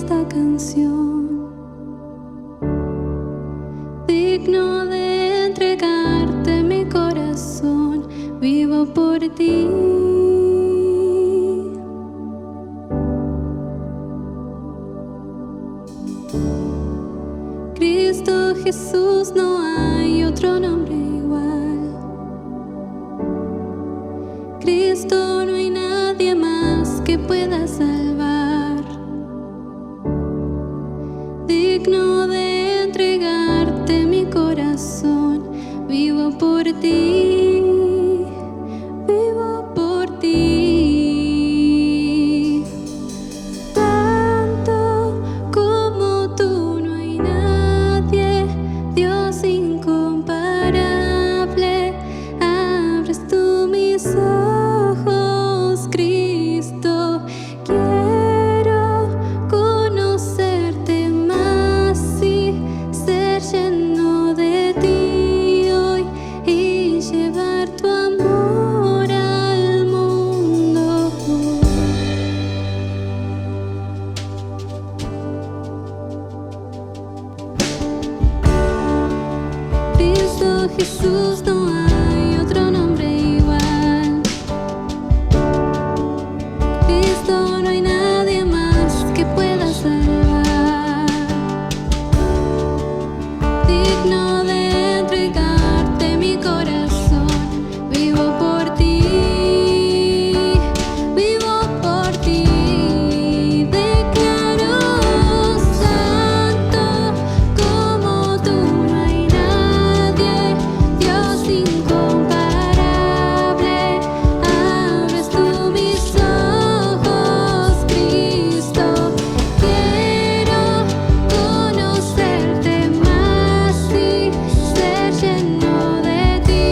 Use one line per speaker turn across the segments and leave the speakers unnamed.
esta canción, digno de entregarte mi corazón, vivo por ti. Cristo Jesús, no hay otro nombre igual. Cristo, no hay nadie más que pueda salvar. Digno de entregarte mi corazón, vivo por ti, vivo por ti. Tanto como tú no hay nadie, Dios incomparable. Abres tú mis ojos, Cristo. Quiero conocerte más y ser lleno de ti hoy y llevar tu amor al mundo. Cristo Jesús, no hay otro nombre igual. Cristo, no hay nadie más que pueda salvar. Digno de entregarte mi corazón, vivo por ti, vivo por ti. Declaro santo como tú, no hay nadie, Dios incomparable. Abres tú mis ojos, Cristo. Quiero conocerte más y ser lleno de ti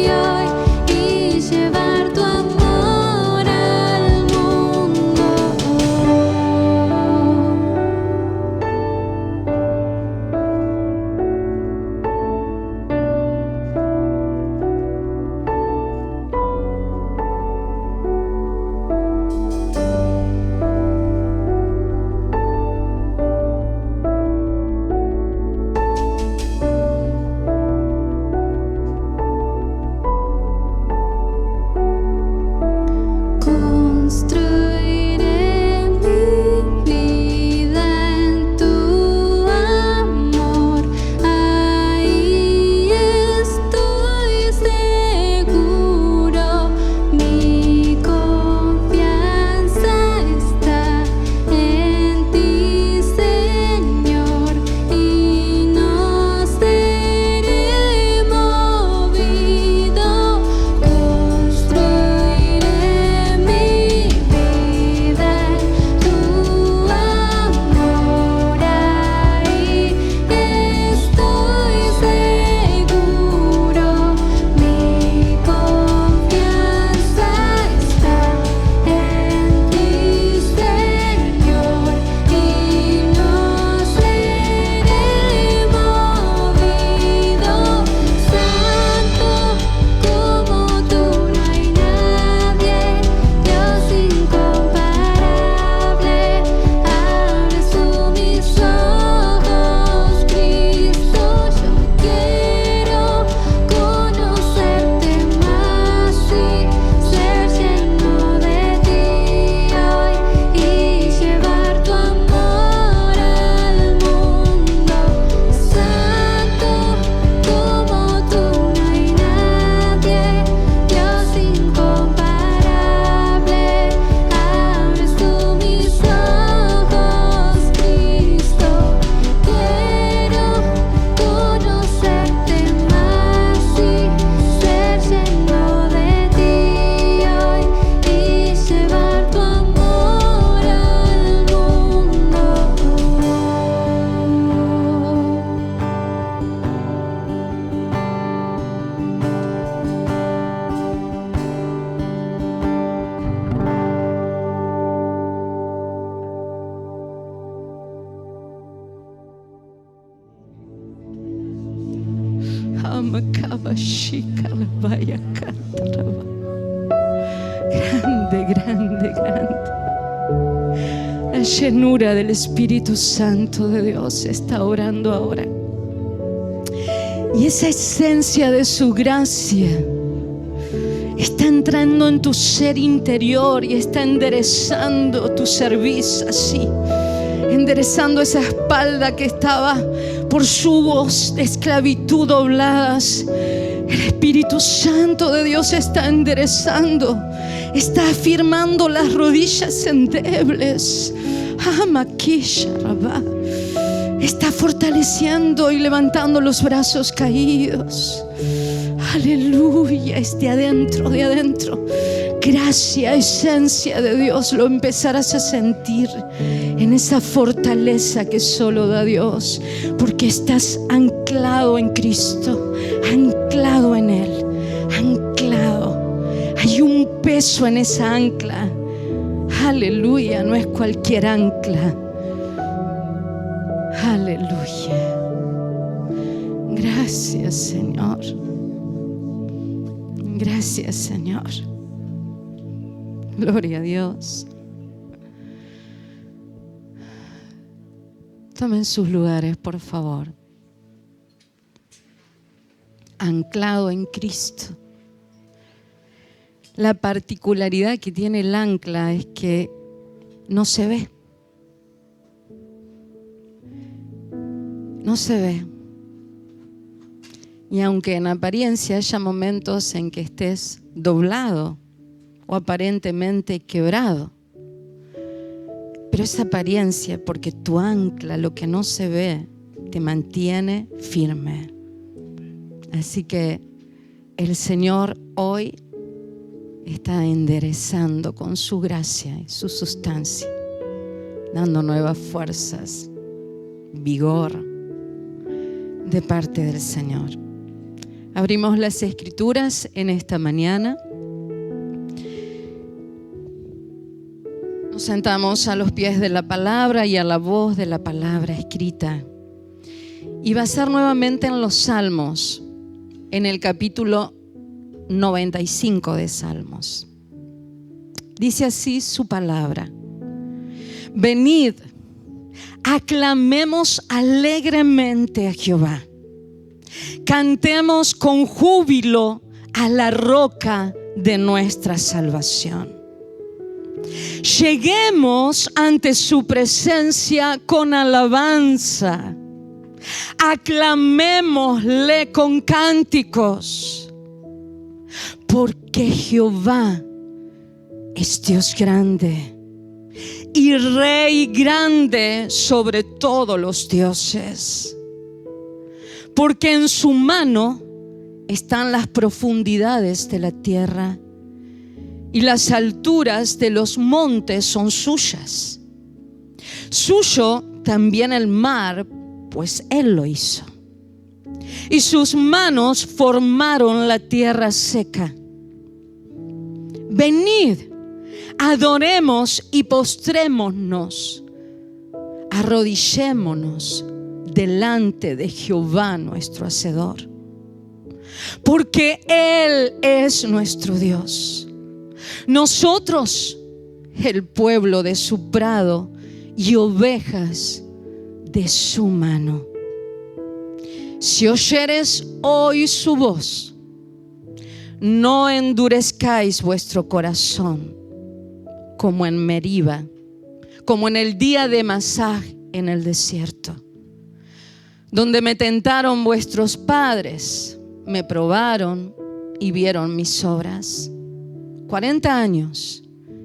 hoy y llevar tu amor al mundo. Construiré mi vida en tu amor, ahí estoy seguro. Mi confianza está en ti, Señor, y no seré movido. Construiré mi vida en tu amor, ahí estoy seguro. Mi confianza está en ti, Señor, y no seré movido. Santo como tú no hay nadie, Dios incomparable. Abres tú mis ojos, Cristo. Yo quiero conocerte más y ser lleno de ti hoy y llevar tu amor al mundo. Santo como tú no hay nadie, Dios incomparable. Abres tú mis ojos, Cristo. Quiero conocerte más y ser lleno de ti hoy y llevar tu amor al mundo. Amakaba shika la vaya cantaraba. Grande, grande, grande.
La llenura del Espíritu Santo de Dios está orando ahora. Y esa esencia de su gracia está entrando en tu ser interior y está enderezando tu cerviz así, enderezando esa espalda que estaba por yugos de esclavitud dobladas. El Espíritu Santo de Dios está enderezando, está afirmando las rodillas endebles. Está fortaleciendo y levantando los brazos caídos. Aleluya, es de adentro, de adentro. Gracia, esencia de Dios, lo empezarás a sentir en esa fortaleza que solo da Dios, porque estás anclado en Cristo, anclado en Él, anclado. Hay un peso en esa ancla. Aleluya, no es cualquier ancla. Aleluya. Gracias, Señor. Gracias, Señor. Gloria a Dios. Tomen sus lugares, por favor. Anclado en Cristo. La particularidad que tiene el ancla es que no se ve. No se ve. Y aunque en apariencia haya momentos en que estés doblado o aparentemente quebrado, pero esa apariencia, porque tu ancla, lo que no se ve, te mantiene firme. Así que el Señor hoy está enderezando con su gracia y su sustancia, dando nuevas fuerzas, vigor de parte del Señor. Abrimos las Escrituras en esta mañana. Nos sentamos a los pies de la palabra y a la voz de la palabra escrita. Y va a ser nuevamente en los Salmos, en el capítulo 95 de Salmos. Dice así su palabra: venid, aclamemos alegremente a Jehová. Cantemos con júbilo a la roca de nuestra salvación. Lleguemos ante su presencia con alabanza. Aclamémosle con cánticos. Porque Jehová es Dios grande y Rey grande sobre todos los dioses. Porque en su mano están las profundidades de la tierra y las alturas de los montes son suyas. Suyo también el mar, pues Él lo hizo. Y sus manos formaron la tierra seca. Venid, adoremos y postrémonos, arrodillémonos delante de Jehová nuestro Hacedor. Porque Él es nuestro Dios, nosotros el pueblo de su prado y ovejas de su mano. Si oyeres hoy su voz, no endurezcáis vuestro corazón como en Meriba, como en el día de Masá en el desierto, donde me tentaron vuestros padres, me probaron y vieron mis obras. 40 años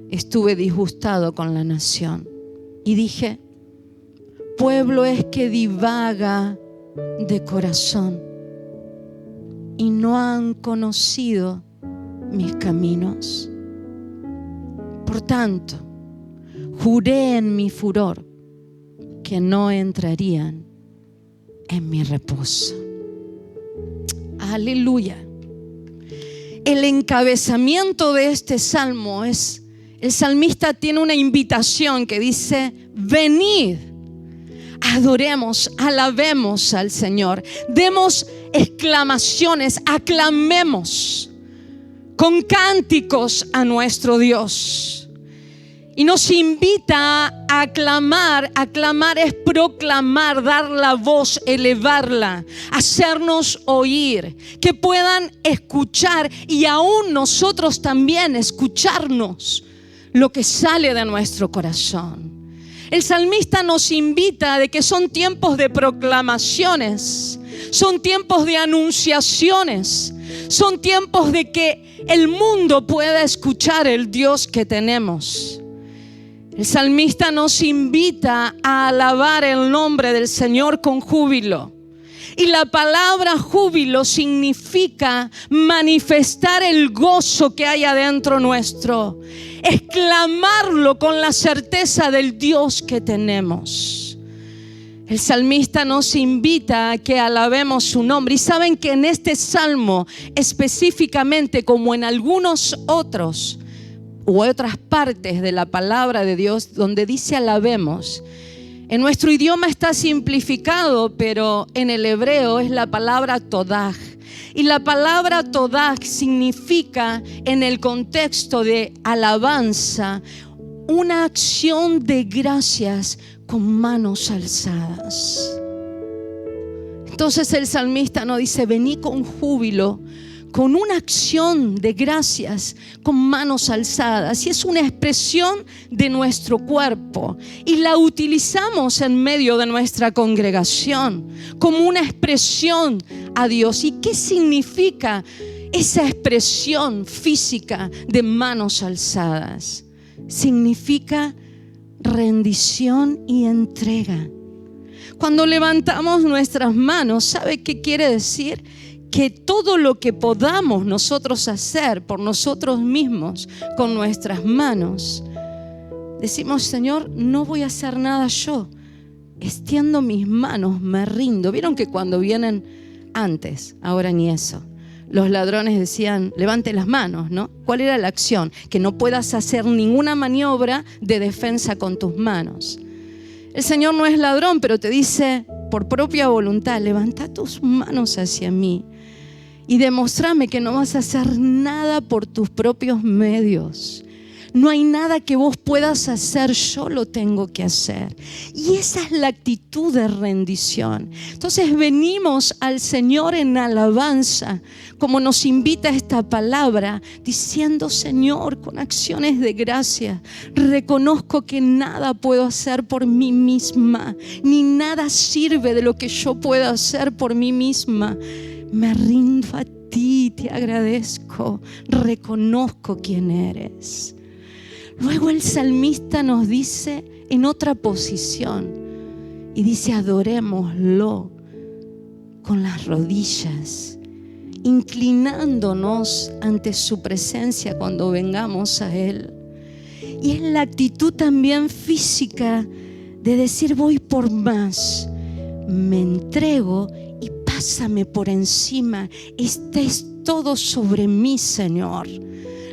estuve disgustado con la nación y dije: pueblo es que divaga de corazón y no han conocido mis caminos. Por tanto, juré en mi furor que no entrarían en mi reposo. Aleluya. El encabezamiento de este salmo es, el salmista tiene una invitación que dice: venid, adoremos, alabemos al Señor, demos exclamaciones, aclamemos con cánticos a nuestro Dios. Y nos invita a aclamar. Aclamar es proclamar, dar la voz, elevarla, hacernos oír, que puedan escuchar y aún nosotros también escucharnos lo que sale de nuestro corazón. El salmista nos invita de que son tiempos de proclamaciones, son tiempos de anunciaciones, son tiempos de que el mundo pueda escuchar el Dios que tenemos. El salmista nos invita a alabar el nombre del Señor con júbilo. Y la palabra júbilo significa manifestar el gozo que hay adentro nuestro. Exclamarlo con la certeza del Dios que tenemos. El salmista nos invita a que alabemos su nombre. Y saben que en este salmo específicamente, como en algunos otros u otras partes de la palabra de Dios donde dice alabemos, en nuestro idioma está simplificado, pero en el hebreo es la palabra todaj. Y la palabra todaj significa, en el contexto de alabanza, una acción de gracias con manos alzadas. Entonces el salmista nos dice: vení con júbilo, con una acción de gracias, con manos alzadas. Y es una expresión de nuestro cuerpo. Y la utilizamos en medio de nuestra congregación como una expresión a Dios. ¿Y qué significa esa expresión física de manos alzadas? Significa rendición y entrega. Cuando levantamos nuestras manos, ¿sabe qué quiere decir? Que todo lo que podamos nosotros hacer por nosotros mismos con nuestras manos, decimos: Señor, no voy a hacer nada yo, extiendo mis manos, me rindo. Vieron que cuando vienen antes, ahora ni eso, los ladrones decían: levante las manos, ¿no? ¿Cuál era la acción? Que no puedas hacer ninguna maniobra de defensa con tus manos. El Señor no es ladrón, pero te dice por propia voluntad: levanta tus manos hacia mí y demostrame que no vas a hacer nada por tus propios medios. No hay nada que vos puedas hacer, yo lo tengo que hacer. Y esa es la actitud de rendición. Entonces venimos al Señor en alabanza, como nos invita esta palabra, diciendo: Señor, con acciones de gracia, reconozco que nada puedo hacer por mí misma, ni nada sirve de lo que yo pueda hacer por mí misma. Me rindo a ti, te agradezco, reconozco quién eres. Luego el salmista nos dice en otra posición y dice: adorémoslo con las rodillas, inclinándonos ante su presencia cuando vengamos a Él. Y es la actitud también física de decir: voy por más, me entrego y pásame por encima, estés todo sobre mí, Señor.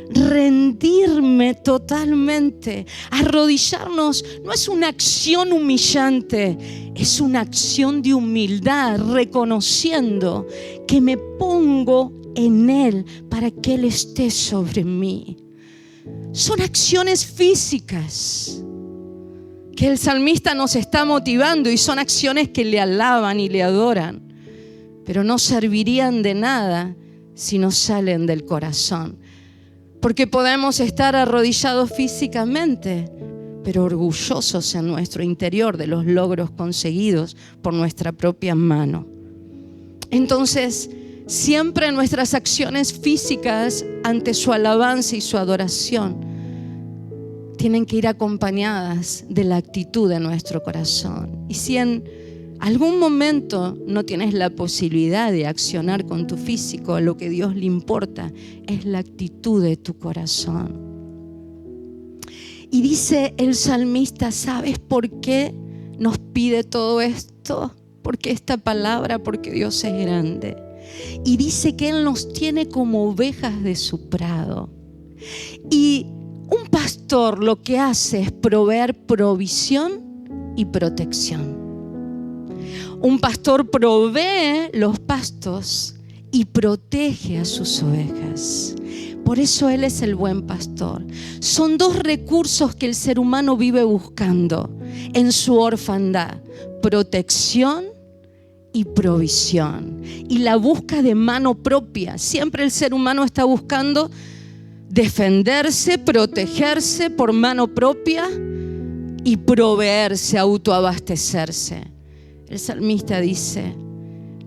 Rendirme totalmente. Arrodillarnos no es una acción humillante, es una acción de humildad, reconociendo que me pongo en Él para que Él esté sobre mí. Son acciones físicas que el salmista nos está motivando, y son acciones que le alaban y le adoran, pero no servirían de nada si no salen del corazón. Porque podemos estar arrodillados físicamente, pero orgullosos en nuestro interior de los logros conseguidos por nuestra propia mano. Entonces, siempre nuestras acciones físicas ante su alabanza y su adoración tienen que ir acompañadas de la actitud de nuestro corazón. Y si en algún momento no tienes la posibilidad de accionar con tu físico, lo que a Dios le importa es la actitud de tu corazón. Y dice el salmista: ¿sabes por qué nos pide todo esto? Porque esta palabra, porque Dios es grande. Y dice que Él nos tiene como ovejas de su prado. Y un pastor lo que hace es proveer provisión y protección. Un pastor provee los pastos y protege a sus ovejas. Por eso Él es el buen pastor. Son dos recursos que el ser humano vive buscando en su orfandad: protección y provisión. Y la busca de mano propia. Siempre el ser humano está buscando defenderse, protegerse por mano propia y proveerse, autoabastecerse. El salmista dice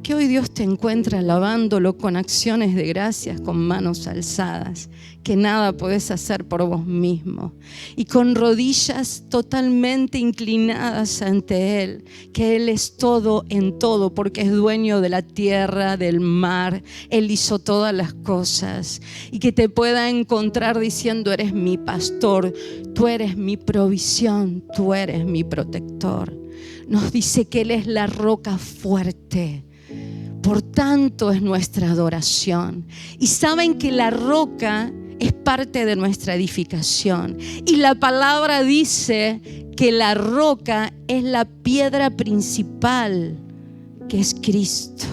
que hoy Dios te encuentra alabándolo con acciones de gracias, con manos alzadas, que nada podés hacer por vos mismo, y con rodillas totalmente inclinadas ante Él, que Él es todo en todo, porque es dueño de la tierra, del mar. Él hizo todas las cosas, y que te pueda encontrar diciendo: eres mi pastor, tú eres mi provisión, tú eres mi protector. Nos dice que Él es la roca fuerte. Por tanto es nuestra adoración. Y saben que la roca es parte de nuestra edificación. Y la palabra dice que la roca es la piedra principal, que es Cristo.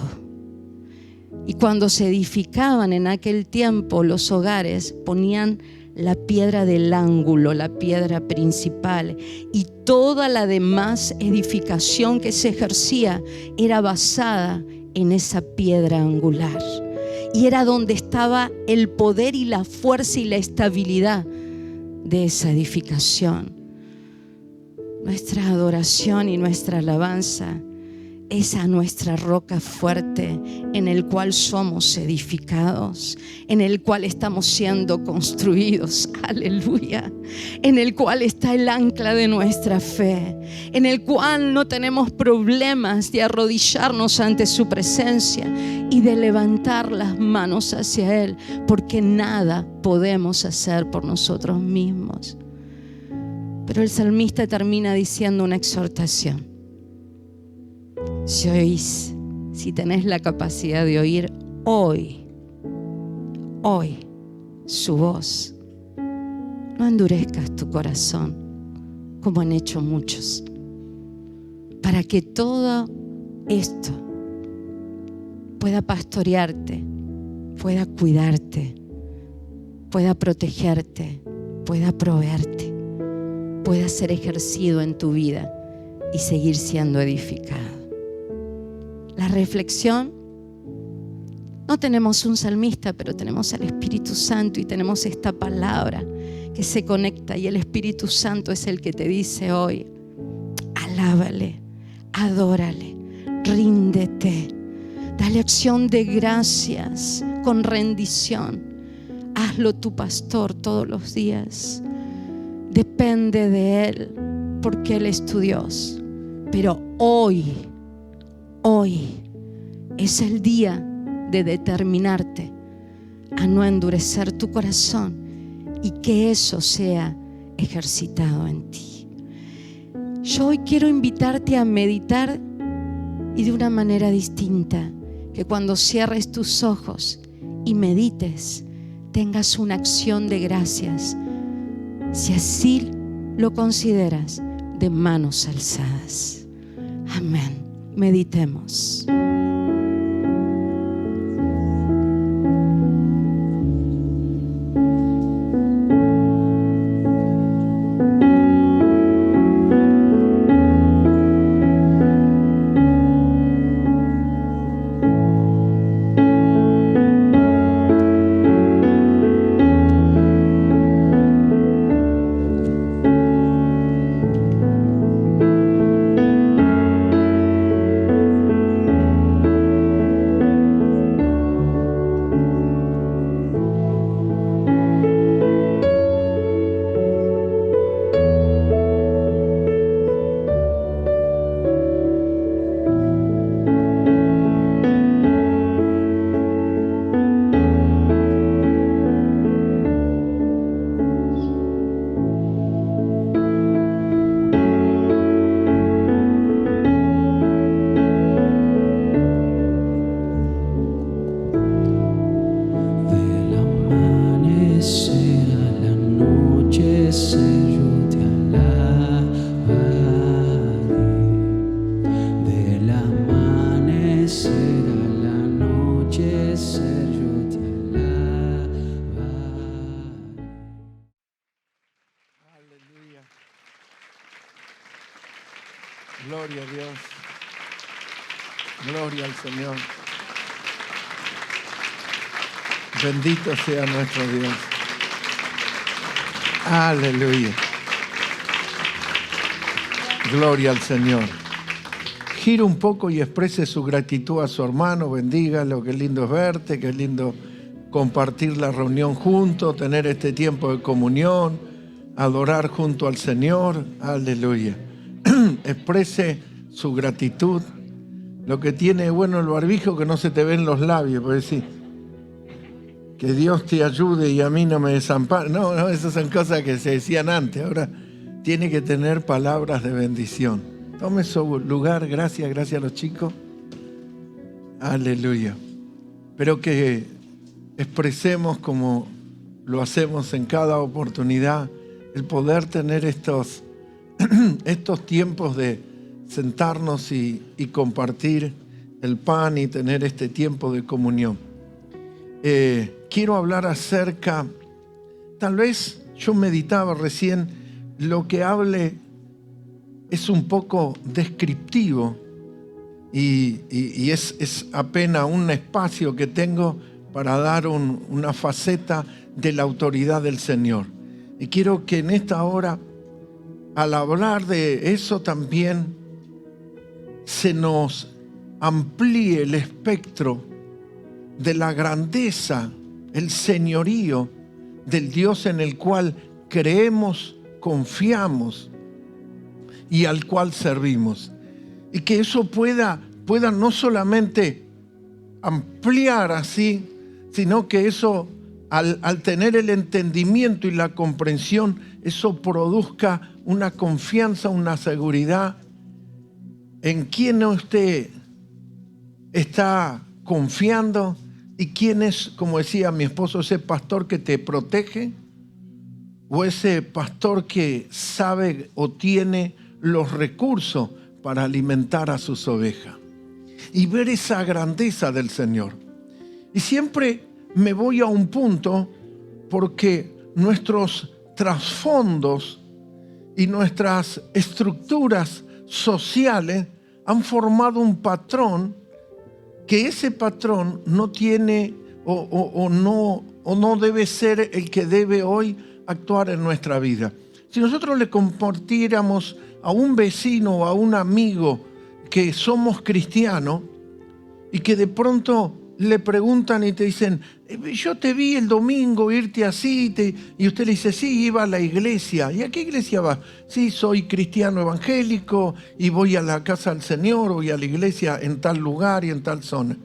Y cuando se edificaban en aquel tiempo los hogares, ponían la piedra del ángulo, la piedra principal, y toda la demás edificación que se ejercía era basada en esa piedra angular, y era donde estaba el poder y la fuerza y la estabilidad de esa edificación. Nuestra adoración y nuestra alabanza es a nuestra roca fuerte, en el cual somos edificados, en el cual estamos siendo construidos, aleluya, en el cual está el ancla de nuestra fe, en el cual no tenemos problemas de arrodillarnos ante su presencia y de levantar las manos hacia Él, porque nada podemos hacer por nosotros mismos. Pero el salmista termina diciendo una exhortación: si oís, si tenés la capacidad de oír hoy su voz, no endurezcas tu corazón como han hecho muchos, para que todo esto pueda pastorearte, pueda cuidarte, pueda protegerte, pueda proveerte, pueda ser ejercido en tu vida y seguir siendo edificado. La reflexión: no tenemos un salmista, pero tenemos al Espíritu Santo, y tenemos esta palabra que se conecta, y el Espíritu Santo es el que te dice hoy: alábale, adórale, ríndete, dale acción de gracias con rendición. Hazlo tu pastor todos los días. Depende de Él, porque Él es tu Dios. Pero hoy es el día de determinarte a no endurecer tu corazón y que eso sea ejercitado en ti. Yo hoy quiero invitarte a meditar, y de una manera distinta, que cuando cierres tus ojos y medites, tengas una acción de gracias, si así lo consideras, de manos alzadas. Amén. Meditemos.
Gloria a Dios. Gloria al Señor. Bendito sea nuestro Dios. Aleluya. Gloria al Señor. Gira un poco y exprese su gratitud a su hermano. Bendígalo. Qué lindo es verte. Qué lindo compartir la reunión juntos. Tener este tiempo de comunión. Adorar junto al Señor. Aleluya. Exprese su gratitud. Lo que tiene bueno el barbijo que no se te ven los labios. Puede decir, que Dios te ayude y a mí no me desampare. No, esas son cosas que se decían antes. Ahora tiene que tener palabras de bendición. Tome su lugar. Gracias a los chicos. Aleluya. Pero que expresemos como lo hacemos en cada oportunidad, el poder tener estos tiempos de sentarnos y compartir el pan y tener este tiempo de comunión. Quiero hablar acerca, tal vez yo meditaba recién, lo que hable es un poco descriptivo y es apenas un espacio que tengo para dar una faceta de la autoridad del Señor. Y quiero que en esta hora, al hablar de eso también, se nos amplíe el espectro de la grandeza, el señorío del Dios en el cual creemos, confiamos y al cual servimos. Y que eso pueda no solamente ampliar así, sino que eso, al tener el entendimiento y la comprensión, eso produzca una confianza, una seguridad en quién usted está confiando y quién es, como decía mi esposo, ese pastor que te protege o ese pastor que sabe o tiene los recursos para alimentar a sus ovejas. Y ver esa grandeza del Señor. Y siempre me voy a un punto porque nuestros trasfondos y nuestras estructuras sociales han formado un patrón que ese patrón no tiene o no debe ser el que debe hoy actuar en nuestra vida. Si nosotros le compartiéramos a un vecino o a un amigo que somos cristianos y que de pronto le preguntan y te dicen, yo te vi el domingo irte así, y usted le dice, sí, iba a la iglesia. ¿Y a qué iglesia va? Sí, soy cristiano evangélico y voy a la casa del Señor, voy a la iglesia en tal lugar y en tal zona.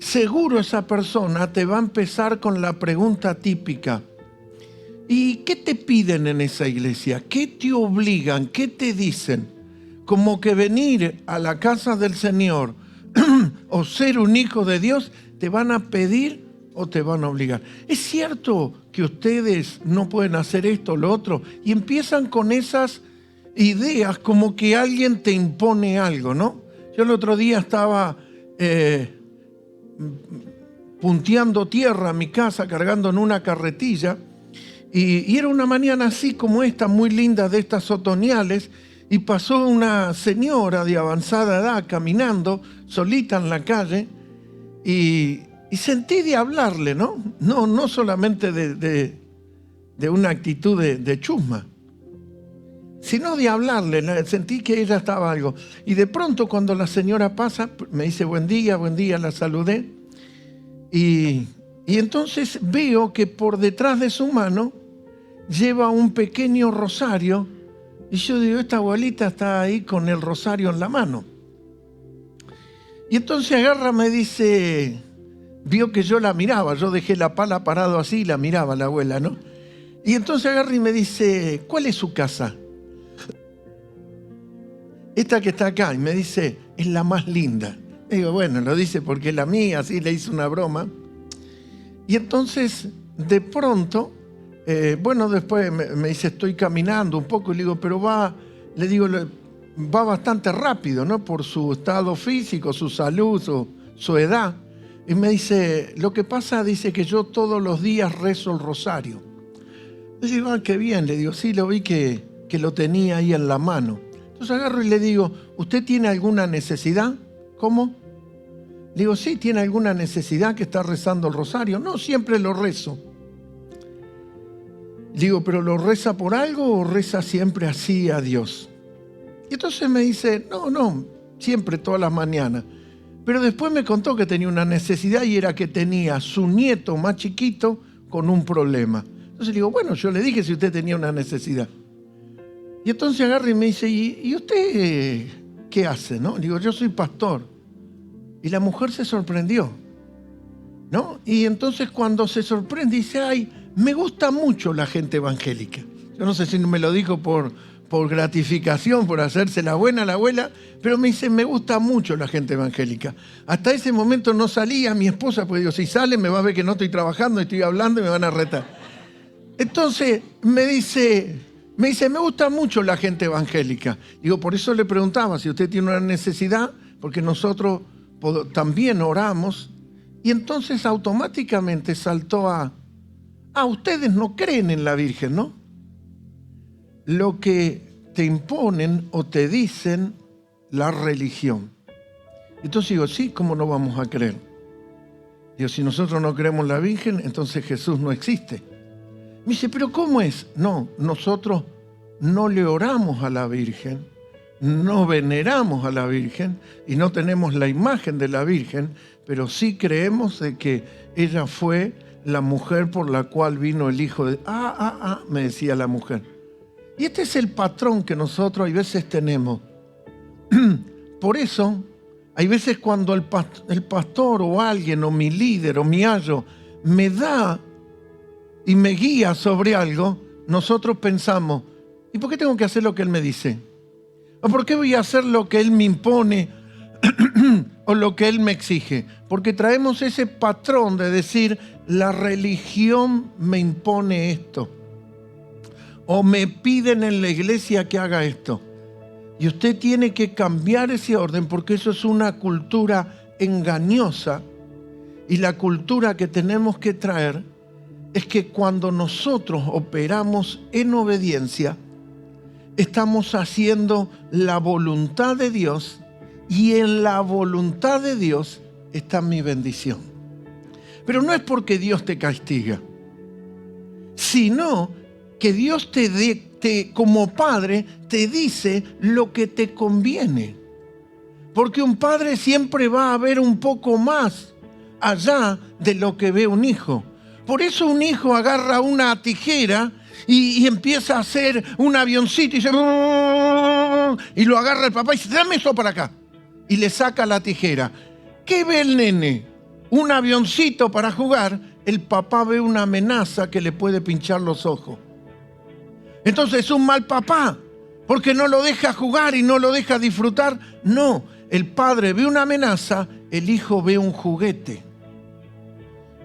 Seguro esa persona te va a empezar con la pregunta típica, ¿y qué te piden en esa iglesia? ¿Qué te obligan? ¿Qué te dicen? Como que venir a la casa del Señor o ser un hijo de Dios, te van a pedir o te van a obligar. ¿Es cierto que ustedes no pueden hacer esto o lo otro? Y empiezan con esas ideas como que alguien te impone algo, ¿no? Yo el otro día estaba punteando tierra a mi casa, cargando en una carretilla, y era una mañana así como esta, muy linda, de estas otoñales, y pasó una señora de avanzada edad caminando solita en la calle y sentí de hablarle, ¿no? No solamente de una actitud de chusma, sino de hablarle. Sentí que ella estaba algo. Y de pronto cuando la señora pasa, me dice buen día, la saludé. Y entonces veo que por detrás de su mano lleva un pequeño rosario. Y yo digo, esta abuelita está ahí con el rosario en la mano. Y entonces agarra, me dice, vio que yo la miraba, yo dejé la pala parado así y la miraba la abuela, ¿no? Y entonces agarra y me dice, ¿cuál es su casa? Esta que está acá. Y me dice, es la más linda. Y digo, bueno, lo dice porque es la mía, así le hice una broma. Y entonces, de pronto, después me dice, estoy caminando un poco, y le digo, pero va bastante rápido, ¿no? Por su estado físico, su salud, su edad. Y me dice, lo que pasa, dice que yo todos los días rezo el rosario. Le digo, qué bien, le digo, sí, lo vi que lo tenía ahí en la mano. Entonces agarro y le digo, ¿usted tiene alguna necesidad? ¿Cómo? Le digo, sí, ¿tiene alguna necesidad que está rezando el rosario? No, siempre lo rezo. Le digo, ¿pero lo reza por algo o reza siempre así a Dios? Y entonces me dice, no, siempre, todas las mañanas. Pero después me contó que tenía una necesidad y era que tenía su nieto más chiquito con un problema. Entonces le digo, bueno, yo le dije si usted tenía una necesidad. Y entonces agarra y me dice, ¿y usted qué hace? ¿No? Le digo, yo soy pastor. Y la mujer se sorprendió, ¿no? Y entonces cuando se sorprende dice, ay, me gusta mucho la gente evangélica. Yo no sé si me lo dijo por gratificación, por hacerse la buena la abuela, pero me dice, me gusta mucho la gente evangélica. Hasta ese momento no salía mi esposa, porque digo, si sale me va a ver que no estoy trabajando, estoy hablando y me van a retar. Entonces me dice, me gusta mucho la gente evangélica. Digo, por eso le preguntaba si usted tiene una necesidad, porque nosotros también oramos. Y entonces automáticamente saltó ustedes no creen en la Virgen, ¿no? Lo que te imponen o te dicen la religión. Entonces digo, sí, ¿cómo no vamos a creer? Digo, si nosotros no creemos en la Virgen, entonces Jesús no existe. Me dice, ¿pero cómo es? No, nosotros no le oramos a la Virgen, no veneramos a la Virgen y no tenemos la imagen de la Virgen, pero sí creemos de que ella fue la mujer por la cual vino el Hijo de... me decía la mujer. Y este es el patrón que nosotros a veces tenemos. Por eso, hay veces cuando el pastor o alguien, o mi líder, o mi ayo, me da y me guía sobre algo, nosotros pensamos, ¿y por qué tengo que hacer lo que él me dice? ¿O por qué voy a hacer lo que él me impone o lo que él me exige? Porque traemos ese patrón de decir, la religión me impone esto. O me piden en la iglesia que haga esto. Y usted tiene que cambiar ese orden porque eso es una cultura engañosa. Y la cultura que tenemos que traer es que cuando nosotros operamos en obediencia, estamos haciendo la voluntad de Dios y en la voluntad de Dios está mi bendición. Pero no es porque Dios te castiga, sino que Dios como padre te dice lo que te conviene. Porque un padre siempre va a ver un poco más allá de lo que ve un hijo. Por eso un hijo agarra una tijera y empieza a hacer un avioncito y dice, y lo agarra el papá y dice, dame eso para acá. Y le saca la tijera. ¿Qué ve el nene? Un avioncito para jugar. El papá ve una amenaza que le puede pinchar los ojos. Entonces es un mal papá, porque no lo deja jugar y no lo deja disfrutar. No, el padre ve una amenaza, el hijo ve un juguete.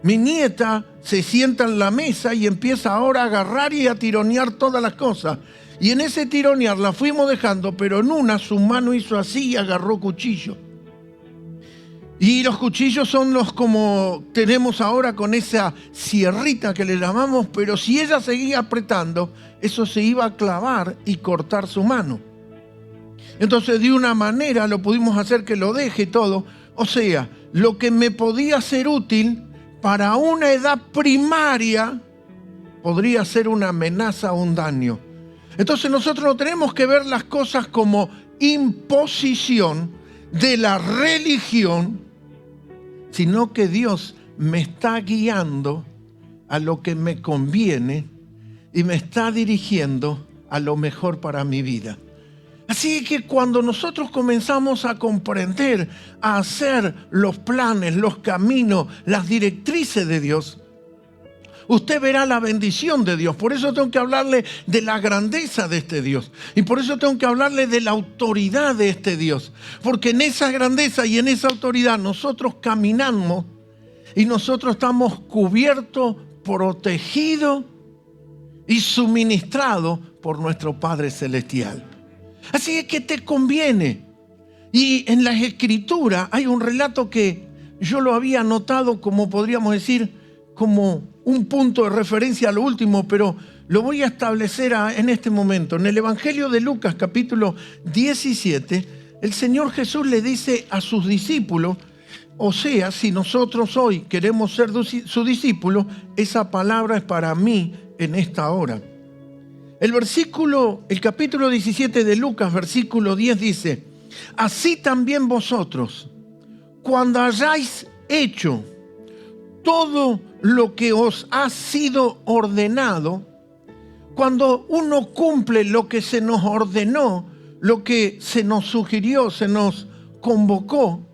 Mi nieta se sienta en la mesa y empieza ahora a agarrar y a tironear todas las cosas. Y en ese tironear la fuimos dejando, pero en una su mano hizo así y agarró cuchillo. Y los cuchillos son los como tenemos ahora con esa sierrita que le llamamos, pero si ella seguía apretando, eso se iba a clavar y cortar su mano. Entonces de una manera lo pudimos hacer que lo deje todo. O sea, lo que me podía ser útil para una edad primaria podría ser una amenaza o un daño. Entonces nosotros no tenemos que ver las cosas como imposición de la religión, sino que Dios me está guiando a lo que me conviene y me está dirigiendo a lo mejor para mi vida. Así que cuando nosotros comenzamos a comprender, a hacer los planes, los caminos, las directrices de Dios, usted verá la bendición de Dios. Por eso tengo que hablarle de la grandeza de este Dios. Y por eso tengo que hablarle de la autoridad de este Dios. Porque en esa grandeza y en esa autoridad nosotros caminamos y nosotros estamos cubiertos, protegidos y suministrados por nuestro Padre Celestial. Así es que te conviene. Y en las Escrituras hay un relato que yo lo había anotado como podríamos decir, como un punto de referencia a lo último, pero lo voy a establecer en este momento. En el Evangelio de Lucas, capítulo 17, el Señor Jesús le dice a sus discípulos, o sea, si nosotros hoy queremos ser su discípulo, esa palabra es para mí en esta hora. El capítulo 17 de Lucas, versículo 10 dice, así también vosotros, cuando hayáis hecho todo lo que os ha sido ordenado, cuando uno cumple lo que se nos ordenó, lo que se nos sugirió, se nos convocó,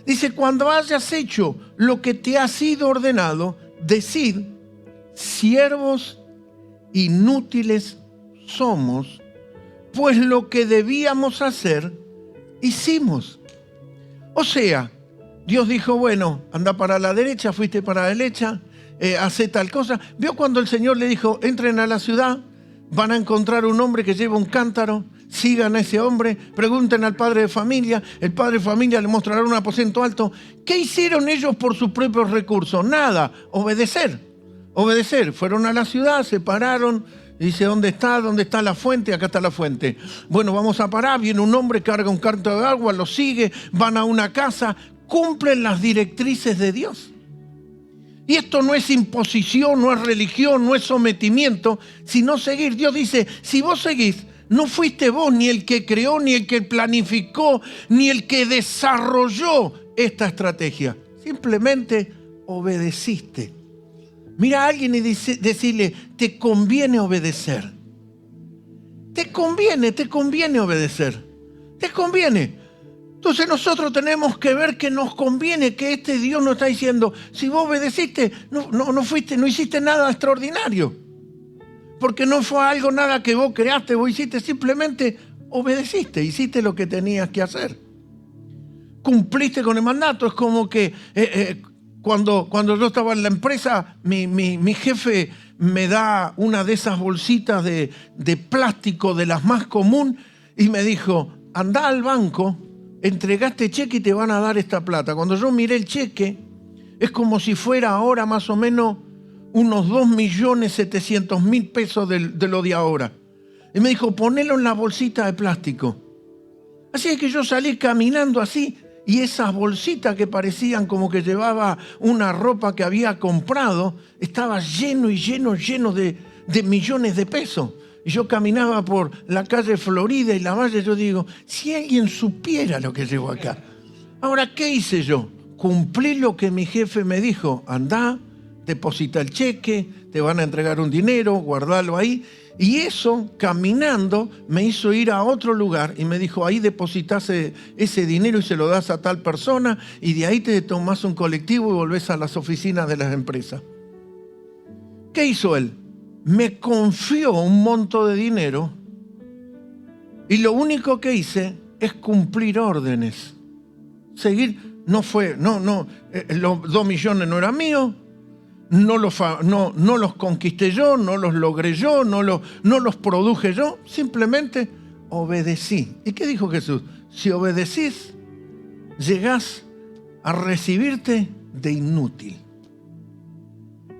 dice, cuando hayas hecho lo que te ha sido ordenado, decid, siervos inútiles somos, pues lo que debíamos hacer, hicimos. O sea, Dios dijo, bueno, anda para la derecha, fuiste para la derecha, hace tal cosa. ¿Vio cuando el Señor le dijo, entren a la ciudad, van a encontrar un hombre que lleva un cántaro, sigan a ese hombre, pregunten al padre de familia, el padre de familia le mostrará un aposento alto? ¿Qué hicieron ellos por sus propios recursos? Nada, obedecer. Fueron a la ciudad, se pararon, dice, ¿dónde está la fuente? Acá está la fuente. Bueno, vamos a parar, viene un hombre, carga un cántaro de agua, lo sigue, van a una casa, cumplen las directrices de Dios. Y esto no es imposición, no es religión, no es sometimiento, sino seguir. Dios dice, si vos seguís, no fuiste vos ni el que creó, ni el que planificó, ni el que desarrolló esta estrategia. Simplemente obedeciste. Mira a alguien y decirle, te conviene obedecer. Te conviene obedecer. Te conviene. Entonces nosotros tenemos que ver que nos conviene, que este Dios nos está diciendo, si vos obedeciste, no hiciste nada extraordinario. Porque no fue algo nada que vos creaste, vos hiciste, simplemente obedeciste, hiciste lo que tenías que hacer. Cumpliste con el mandato. Es como que cuando yo estaba en la empresa, mi jefe me da una de esas bolsitas de plástico, de las más común, y me dijo, andá al banco, entregaste cheque y te van a dar esta plata. Cuando yo miré el cheque, es como si fuera ahora más o menos unos 2.700.000 pesos de lo de ahora. Y me dijo, ponelo en la bolsita de plástico. Así es que yo salí caminando así, y esas bolsitas que parecían como que llevaba una ropa que había comprado, estaba lleno de millones de pesos. Y yo caminaba por la calle Florida y la Valle, yo digo, si alguien supiera lo que llevo acá. Ahora, ¿qué hice yo? Cumplí lo que mi jefe me dijo, andá, deposita el cheque, te van a entregar un dinero, guardalo ahí. Y eso, caminando, me hizo ir a otro lugar y me dijo, ahí depositas ese dinero y se lo das a tal persona y de ahí te tomás un colectivo y volvés a las oficinas de las empresas. ¿Qué hizo él? Me confió un monto de dinero y lo único que hice es cumplir órdenes. Seguir, los 2 millones no eran míos, no los conquisté yo, no los logré yo, no los produje yo, simplemente obedecí. ¿Y qué dijo Jesús? Si obedecís, llegás a recibirte de inútil.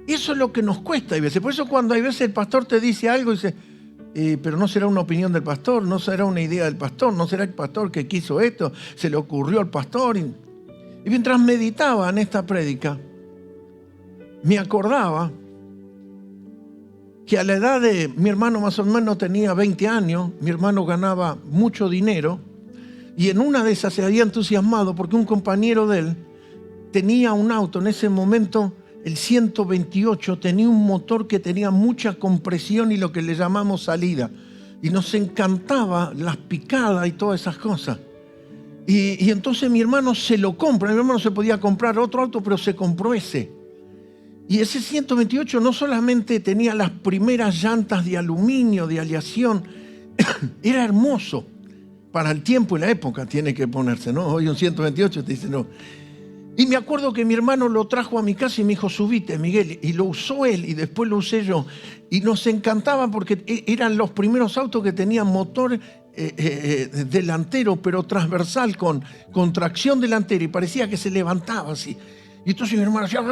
Y eso es lo que nos cuesta a veces. Por eso cuando hay veces el pastor te dice algo y dice, pero no será una opinión del pastor, no será una idea del pastor, no será el pastor que quiso esto, se le ocurrió al pastor. Y mientras meditaba en esta prédica, me acordaba que a la edad de mi hermano más o menos tenía 20 años, mi hermano ganaba mucho dinero y en una de esas se había entusiasmado porque un compañero de él tenía un auto en ese momento. El 128 tenía un motor que tenía mucha compresión y lo que le llamamos salida. Y nos encantaba las picadas y todas esas cosas. Y entonces mi hermano se lo compra. Mi hermano se podía comprar otro auto, pero se compró ese. Y ese 128 no solamente tenía las primeras llantas de aluminio, de aleación. Era hermoso. Para el tiempo y la época tiene que ponerse, ¿no? Hoy un 128 te dice no. Y me acuerdo que mi hermano lo trajo a mi casa y me dijo, subite, Miguel. Y lo usó él y después lo usé yo. Y nos encantaba porque eran los primeros autos que tenían motor delantero, pero transversal, con tracción delantera. Y parecía que se levantaba así. Y entonces mi hermano hacía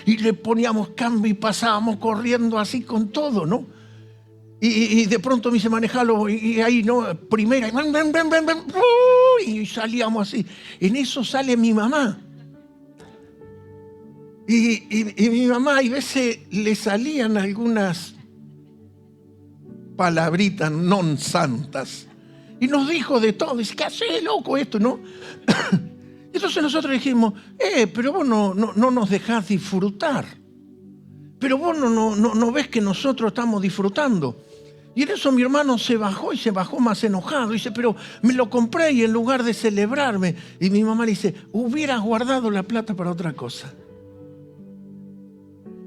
y le poníamos cambio y pasábamos corriendo así con todo, ¿no? Y de pronto me dice, manejalo, y ahí, ¿no? Primera, y salíamos así. En eso sale mi mamá. Y mi mamá, a veces le salían algunas palabritas non santas. Y nos dijo de todo. Dice, ¿qué haces, loco, esto, no? Entonces nosotros dijimos, pero vos no nos dejás disfrutar. Pero vos no ves que nosotros estamos disfrutando. Y en eso mi hermano se bajó y se bajó más enojado. Dice, pero me lo compré y en lugar de celebrarme. Y mi mamá le dice, hubieras guardado la plata para otra cosa.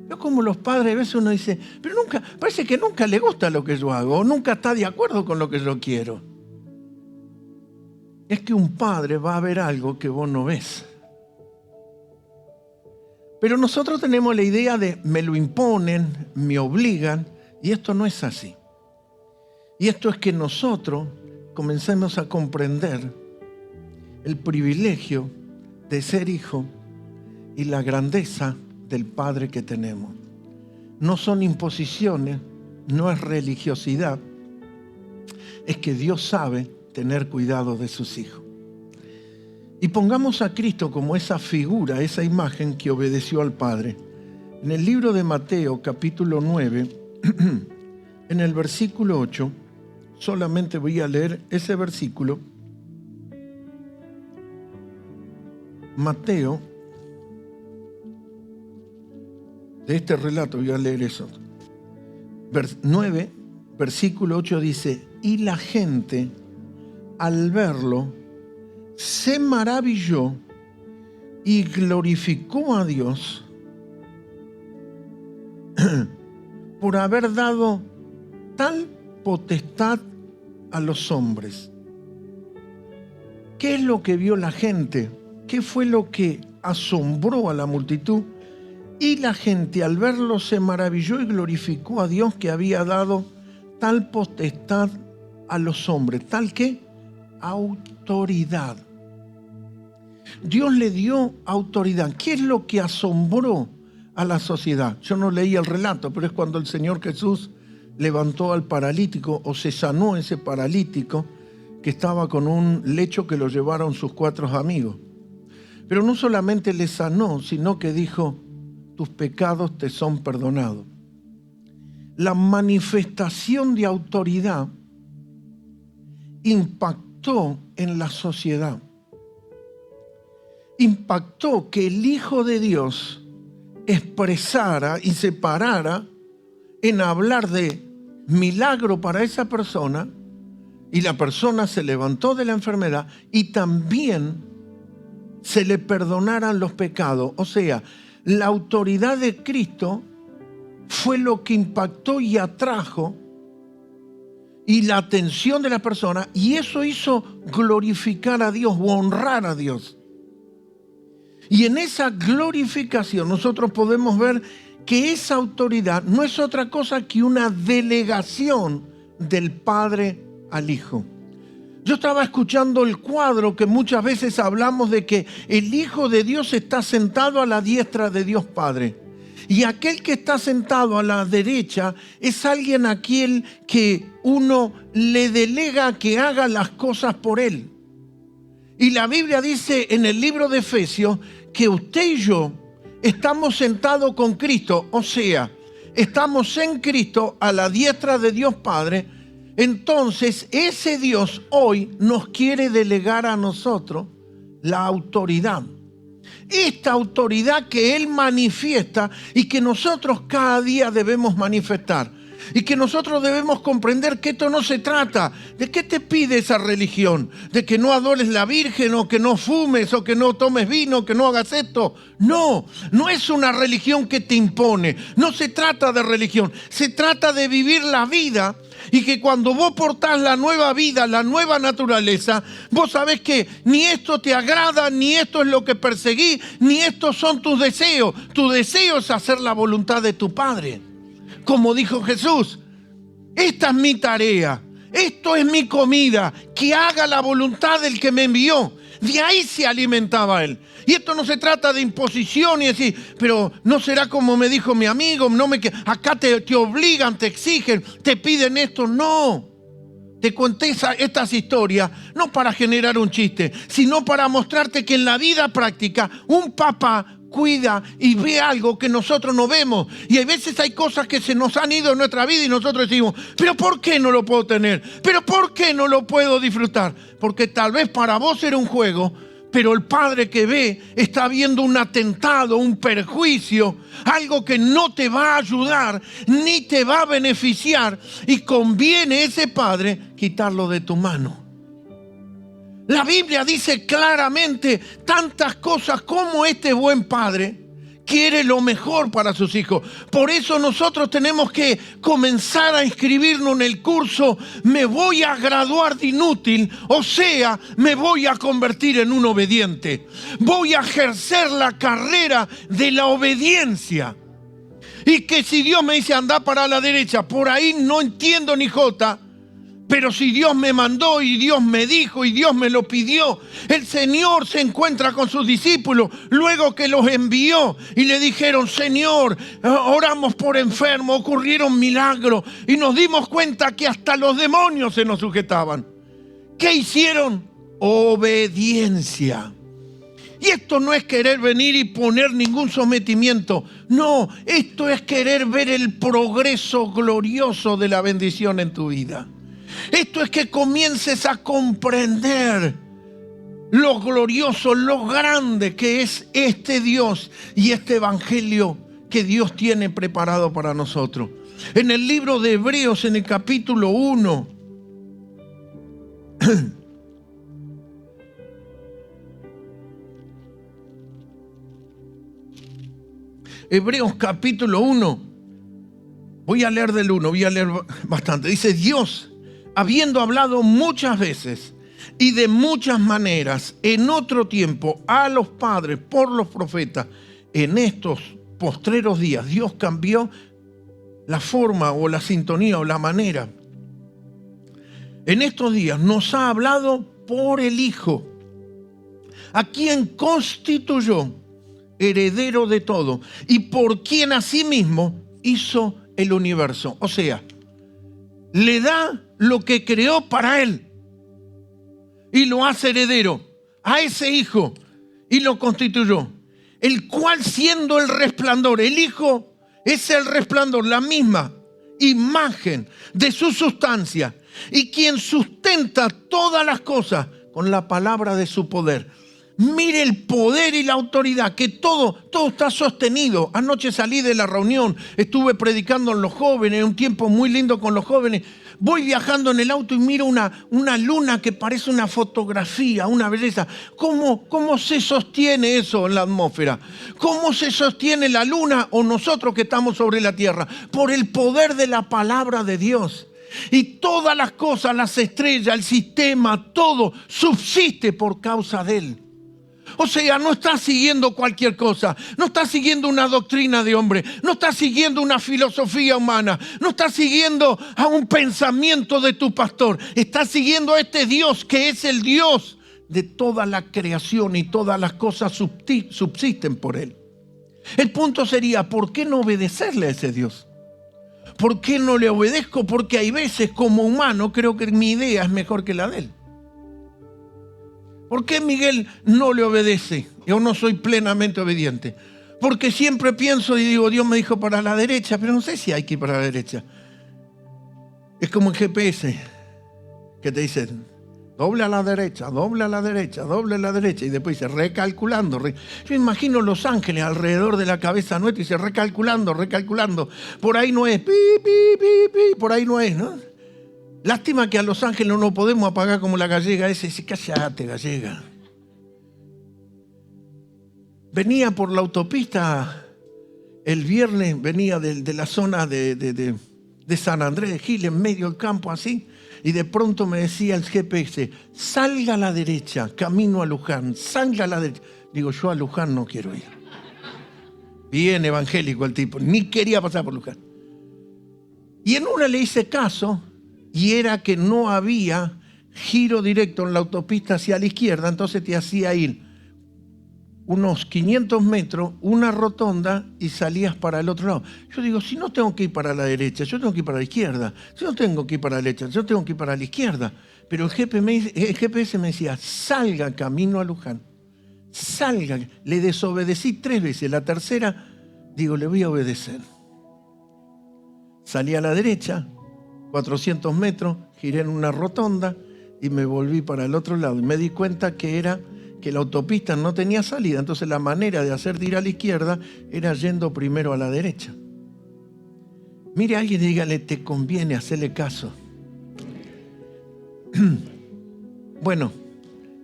Yo como los padres, a veces uno dice, pero parece que nunca le gusta lo que yo hago. O nunca está de acuerdo con lo que yo quiero. Es que un padre va a ver algo que vos no ves. Pero nosotros tenemos la idea de me lo imponen, me obligan, y esto no es así. Y esto es que nosotros comencemos a comprender el privilegio de ser hijo y la grandeza del Padre que tenemos. No son imposiciones, no es religiosidad, es que Dios sabe tener cuidado de sus hijos. Y pongamos a Cristo como esa figura, esa imagen que obedeció al Padre. En el libro de Mateo, capítulo 9, en el versículo 8, solamente voy a leer ese versículo. Mateo, de este relato voy a leer eso. 9, versículo 8 dice, y la gente al verlo se maravilló y glorificó a Dios por haber dado tal potestad a los hombres. ¿Qué es lo que vio la gente? ¿Qué fue lo que asombró a la multitud? Y la gente al verlo se maravilló y glorificó a Dios que había dado tal potestad a los hombres. ¿Tal qué? Autoridad. Dios le dio autoridad. ¿Qué es lo que asombró a la sociedad? Yo no leí el relato, pero es cuando el Señor Jesús levantó al paralítico o se sanó ese paralítico que estaba con un lecho que lo llevaron sus 4 amigos. Pero no solamente le sanó, sino que dijo, tus pecados te son perdonados. La manifestación de autoridad impactó en la sociedad. Impactó que el Hijo de Dios expresara y se parara en hablar de milagro para esa persona, y la persona se levantó de la enfermedad y también se le perdonaran los pecados. O sea, la autoridad de Cristo fue lo que impactó y atrajo y la atención de la persona, y eso hizo glorificar a Dios o honrar a Dios. Y en esa glorificación nosotros podemos ver que esa autoridad no es otra cosa que una delegación del Padre al Hijo. Yo estaba escuchando el cuadro que muchas veces hablamos de que el Hijo de Dios está sentado a la diestra de Dios Padre. Y aquel que está sentado a la derecha es alguien a quien que uno le delega que haga las cosas por él. Y la Biblia dice en el libro de Efesios que usted y yo estamos sentados con Cristo, o sea, estamos en Cristo a la diestra de Dios Padre. Entonces ese Dios hoy nos quiere delegar a nosotros la autoridad. Esta autoridad que Él manifiesta y que nosotros cada día debemos manifestar. Y que nosotros debemos comprender que esto no se trata de qué te pide esa religión, de que no adores la Virgen o que no fumes o que no tomes vino, que no hagas esto. No, no es una religión que te impone, no se trata de religión, se trata de vivir la vida. Y que cuando vos portás la nueva vida, la nueva naturaleza, vos sabés que ni esto te agrada, ni esto es lo que perseguís, ni estos son tus deseos. Tu deseo es hacer la voluntad de tu Padre. Como dijo Jesús, esta es mi tarea, esto es mi comida. ¿Qué que haga la voluntad del que me envió. De ahí se alimentaba él. Y esto no se trata de imposición y decir, pero no será como me dijo mi amigo, acá te obligan, te exigen, te piden esto. No. Te conté estas historias no para generar un chiste, sino para mostrarte que en la vida práctica un papá cuida y ve algo que nosotros no vemos. Y a veces hay cosas que se nos han ido en nuestra vida y nosotros decimos, pero ¿por qué no lo puedo tener? ¿Pero por qué no lo puedo disfrutar? Porque tal vez para vos era un juego, pero el padre que ve está viendo un atentado, un perjuicio, algo que no te va a ayudar ni te va a beneficiar, y conviene ese padre quitarlo de tu mano. La Biblia dice claramente tantas cosas como este buen padre quiere lo mejor para sus hijos. Por eso nosotros tenemos que comenzar a inscribirnos en el curso Me voy a graduar de inútil, o sea, me voy a convertir en un obediente. Voy a ejercer la carrera de la obediencia. Y que si Dios me dice anda para la derecha, por ahí no entiendo ni jota. Pero si Dios me mandó y Dios me dijo y Dios me lo pidió, el Señor se encuentra con sus discípulos luego que los envió y le dijeron, Señor, oramos por enfermos, ocurrieron milagros y nos dimos cuenta que hasta los demonios se nos sujetaban. ¿Qué hicieron? Obediencia. Y esto no es querer venir y poner ningún sometimiento. No, esto es querer ver el progreso glorioso de la bendición en tu vida. Esto es que comiences a comprender lo glorioso, lo grande que es este Dios y este evangelio que Dios tiene preparado para nosotros. En el libro de Hebreos, en el capítulo 1, Hebreos capítulo 1, voy a leer del 1, voy a leer bastante. Dice, Dios, habiendo hablado muchas veces y de muchas maneras en otro tiempo a los padres por los profetas, en estos postreros días Dios cambió la forma o la sintonía o la manera. En estos días nos ha hablado por el Hijo, a quien constituyó heredero de todo y por quien asimismo hizo el universo. O sea, le da lo que creó para él y lo hace heredero a ese Hijo y lo constituyó, el cual siendo el resplandor, el Hijo es el resplandor, la misma imagen de su sustancia, y quien sustenta todas las cosas con la palabra de su poder. Mire el poder y la autoridad, que todo está sostenido. Anoche salí de la reunión, estuve predicando en los jóvenes, un tiempo muy lindo con los jóvenes. Voy viajando en el auto y miro una luna que parece una fotografía, una belleza. ¿Cómo se sostiene eso en la atmósfera? ¿Cómo se sostiene la luna o nosotros que estamos sobre la tierra? Por el poder de la palabra de Dios. Y todas las cosas, las estrellas, el sistema, todo subsiste por causa de Él. O sea, no estás siguiendo cualquier cosa, no estás siguiendo una doctrina de hombre, no estás siguiendo una filosofía humana, no estás siguiendo a un pensamiento de tu pastor, estás siguiendo a este Dios que es el Dios de toda la creación y todas las cosas subsisten por Él. El punto sería, ¿por qué no obedecerle a ese Dios? ¿Por qué no le obedezco? Porque hay veces como humano creo que mi idea es mejor que la de Él. ¿Por qué Miguel no le obedece? Yo no soy plenamente obediente. Porque siempre pienso y digo, Dios me dijo para la derecha, pero no sé si hay que ir para la derecha. Es como el GPS, que te dice, doble a la derecha, doble a la derecha, doble a la derecha. Y después dice, recalculando. Yo imagino los ángeles alrededor de la cabeza nuestra y dice, recalculando. Por ahí no es, pi, pi, pi, pi, por ahí no es, ¿no? Lástima que a los ángeles no podemos apagar como la gallega ese. Dice, cállate, gallega. Venía por la autopista el viernes, venía de la zona de San Andrés de Gil, en medio del campo así, y de pronto me decía el GPS, salga a la derecha, camino a Luján, salga a la derecha. Digo, yo a Luján no quiero ir. Bien evangélico el tipo, ni quería pasar por Luján. Y en una le hice caso, y era que no había giro directo en la autopista hacia la izquierda, entonces te hacía ir unos 500 metros, una rotonda y salías para el otro lado. Yo digo, si no tengo que ir para la derecha, yo tengo que ir para la izquierda. Si no tengo que ir para la derecha, yo tengo que ir para la izquierda. Pero el GPS me decía, salga camino a Luján. Salga. Le desobedecí 3 veces. La tercera, digo, le voy a obedecer. Salí a la derecha, 400 metros, giré en una rotonda y me volví para el otro lado. Y me di cuenta que la autopista no tenía salida, entonces la manera de hacer de ir a la izquierda era yendo primero a la derecha. Mire a alguien y dígale, te conviene hacerle caso. Bueno,